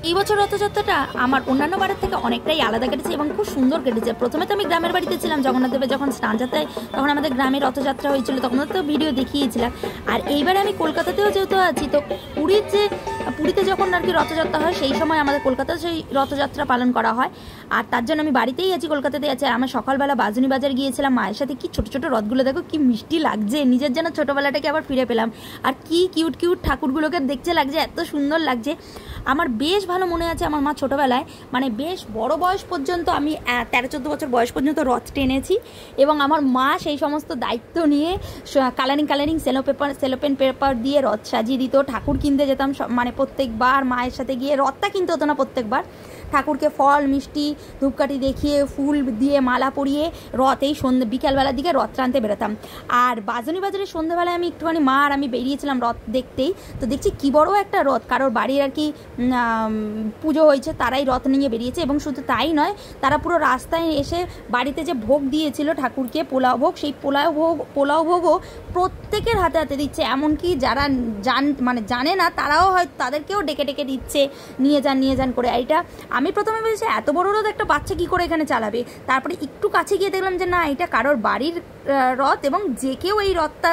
এই বছর রথযাত্রাটা আমার অন্যান্য বারের থেকে অনেকটাই আলাদা কেটেছে এবং খুব সুন্দর কেটেছে। প্রথমে তো আমি গ্রামের বাড়িতে ছিলাম, জগন্নাথ দেবের যখন স্নান যাত্রায় তখন আমাদের গ্রামে রথযাত্রা হয়েছিল, তখন তো ভিডিও দেখিয়েছিলাম। আর এইবারে আমি কলকাতাতেও যেহেতু আছি, তো পুরীতে যখন আর কি রথযাত্রা হয় সেই সময় আমাদের কলকাতায় সেই রথযাত্রা পালন করা হয়। আর তার জন্য আমি বাড়িতেই আছি, কলকাতাতেই আছি। আর আমার সকালবেলা বাজনী বাজার গিয়েছিলাম মায়ের সাথে। কি ছোট ছোট রথগুলো দেখো, কি মিষ্টি লাগছে, নিজের যেন ছোটোবেলাটাকে আবার ফিরে পেলাম। আর কি কিউট কিউট ঠাকুরগুলোকে দেখতে লাগছে, এত সুন্দর লাগছে। আমার বেশ ভালো মনে আছে, আমার মা ছোটোবেলায় মানে বেশ বড় বয়স পর্যন্ত, আমি 13-14 বছর বয়স পর্যন্ত রথ টেনেছি। এবং আমার মা সেই সমস্ত দায়িত্ব নিয়ে কালারিং সেলোপেন পেপার দিয়ে রথ সাজিয়ে দিত। ঠাকুর কিনতে যেতাম মানে প্রত্যেকবার মায়ের সাথে গিয়ে, রথটা কিনতে হতো না প্রত্যেকবার, ঠাকুরকে ফল মিষ্টি ধূপকাঠি দেখিয়ে ফুল দিয়ে মালা পরিয়ে রথেই বিকালবেলার দিকে রথ টানতে বেরোতাম। আর বাজনী বাজারে সন্ধ্যেবেলায় আমি একটুখানি মা আর আমি বেরিয়েছিলাম রথ দেখতেই। তো দেখছি কি বড় একটা রথ, কারোর বাড়ির আর কি পুজো হয়েছে, তারাই রথ নিয়ে বেরিয়েছে। এবং শুধু তাই নয়, তারা পুরো রাস্তায় এসে বাড়িতে যে ভোগ দিয়েছিল ঠাকুরকে, পোলাও ভোগ, সেই পোলাও ভোগও প্রত্যেকের হাতে হাতে দিচ্ছে। এমনকি যারা জানে না তারাও হয়তো তাদেরকেও ডেকে ডেকে দিচ্ছে, নিয়ে যান করে। এটা আমি প্রথমে বলেছি এত বড় রথ একটা বাচ্চা কি করে এখানে চালাবে। তারপরে একটু কাছে গিয়ে দেখলাম যে না, এটা কারোর বাড়ির রথ এবং যে কেউ এই রথটা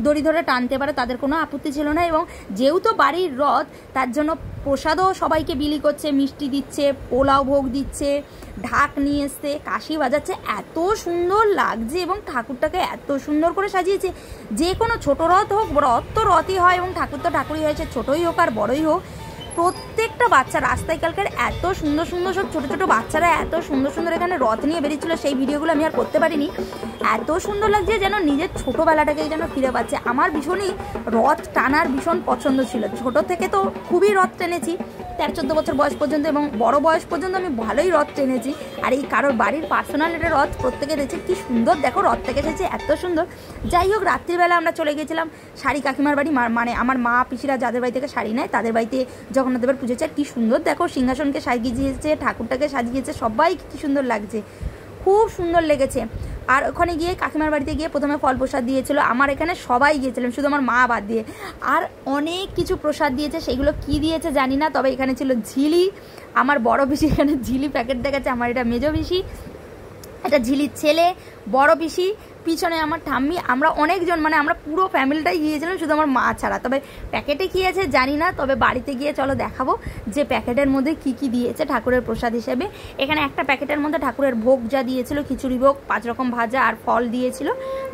দড়ি ধরে টানতে পারে, তাদের কোনো আপত্তি ছিল না। এবং যেহেতু বাড়ির রথ, তার জন্য প্রসাদও সবাইকে বিলি করছে, মিষ্টি দিচ্ছে, পোলাও ভোগ দিচ্ছে, ঢাক নিয়ে এসছে, কাশি বাজাচ্ছে। এত সুন্দর লাগছে এবং ঠাকুরটাকে এত সুন্দর করে সাজিয়েছে। যে কোনো ছোট রথ হোক, রথ তো রথই হয় এবং ঠাকুর তো ঠাকুরই হয়েছে, ছোটই হোক আর বড়ই হোক, প্রত্যেকটা বাচ্চা রাস্তায় কালকের এত সুন্দর সুন্দর সব ছোটো ছোটো বাচ্চারা এত সুন্দর সুন্দর এখানে রথ নিয়ে বেরিয়েছিল। সেই ভিডিওগুলো আমি আর করতে পারিনি। এত সুন্দর লাগছে যেন নিজের ছোটোবেলাটাকে যেন ফিরে পাচ্ছে। আমার ভীষণই রথ টানার ভীষণ পছন্দ ছিল, ছোটো থেকে তো খুবই রথ টেনেছি, 13-14 বছর বয়স পর্যন্ত এবং বড় বয়স পর্যন্ত আমি ভালোই রথ টেনেছি। আর এই কারোর বাড়ির পার্সোনাল একটা রথ প্রত্যেকে দেখছে, কি সুন্দর দেখো রথ থেকে এসেছে, এত সুন্দর। যাই হোক, রাত্রিবেলা আমরা চলে গেছিলাম শাড়ি কাকিমার বাড়ি, মানে আমার মা পিসিরা যাদের বাড়ি থেকে শাড়ি নেয় তাদের বাড়িতে জগন্নাথ দেবের পুজো চায়। কি সুন্দর দেখো, সিংহাসনকে সাজিয়েছে, ঠাকুরটাকে সাজিয়েছে, সবাই কি সুন্দর লাগছে, খুব সুন্দর লেগেছে। আর ওখানে গিয়ে কাকিমার বাড়িতে গিয়ে প্রথমে ফল প্রসাদ দিয়েছিল, আমার এখানে সবাই গিয়েছিলাম শুধু আমার মা বাদ দিয়ে। আর অনেক কিছু প্রসাদ দিয়েছে, সেগুলো কি দিয়েছে জানি না, তবে এখানে ছিল ঝিলি। আমার বড় পিসি এখানে ঝিলি প্যাকেট দেখাচ্ছে, আমার এটা মেজো পিসি, এটা ঝিলির ছেলে, বড় পিসি, পিছনে আমার ঠাম্মি। আমরা অনেকজন, মানে আমরা পুরো ফ্যামিলিটাই গিয়েছিলাম, শুধু আমার মা ছাড়া। তবে প্যাকেটে কী আছে জানি না, তবে বাড়িতে গিয়ে চলো দেখাবো যে প্যাকেটের মধ্যে কি কি দিয়েছে ঠাকুরের প্রসাদ হিসেবে। এখানে একটা প্যাকেটের মধ্যে ঠাকুরের ভোগ যা দিয়েছিল, খিচুড়ি ভোগ, 5 রকম ভাজা আর ফল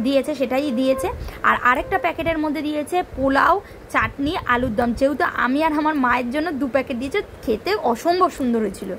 দিয়েছে সেটাই দিয়েছে। আর আরেকটা প্যাকেটের মধ্যে দিয়েছে পোলাও, চাটনি, আলুর দম। যেহেতু আমি আর আমার মায়ের জন্য 2 প্যাকেট দিয়েছে, খেতে অসম্ভব সুন্দর হয়েছিল।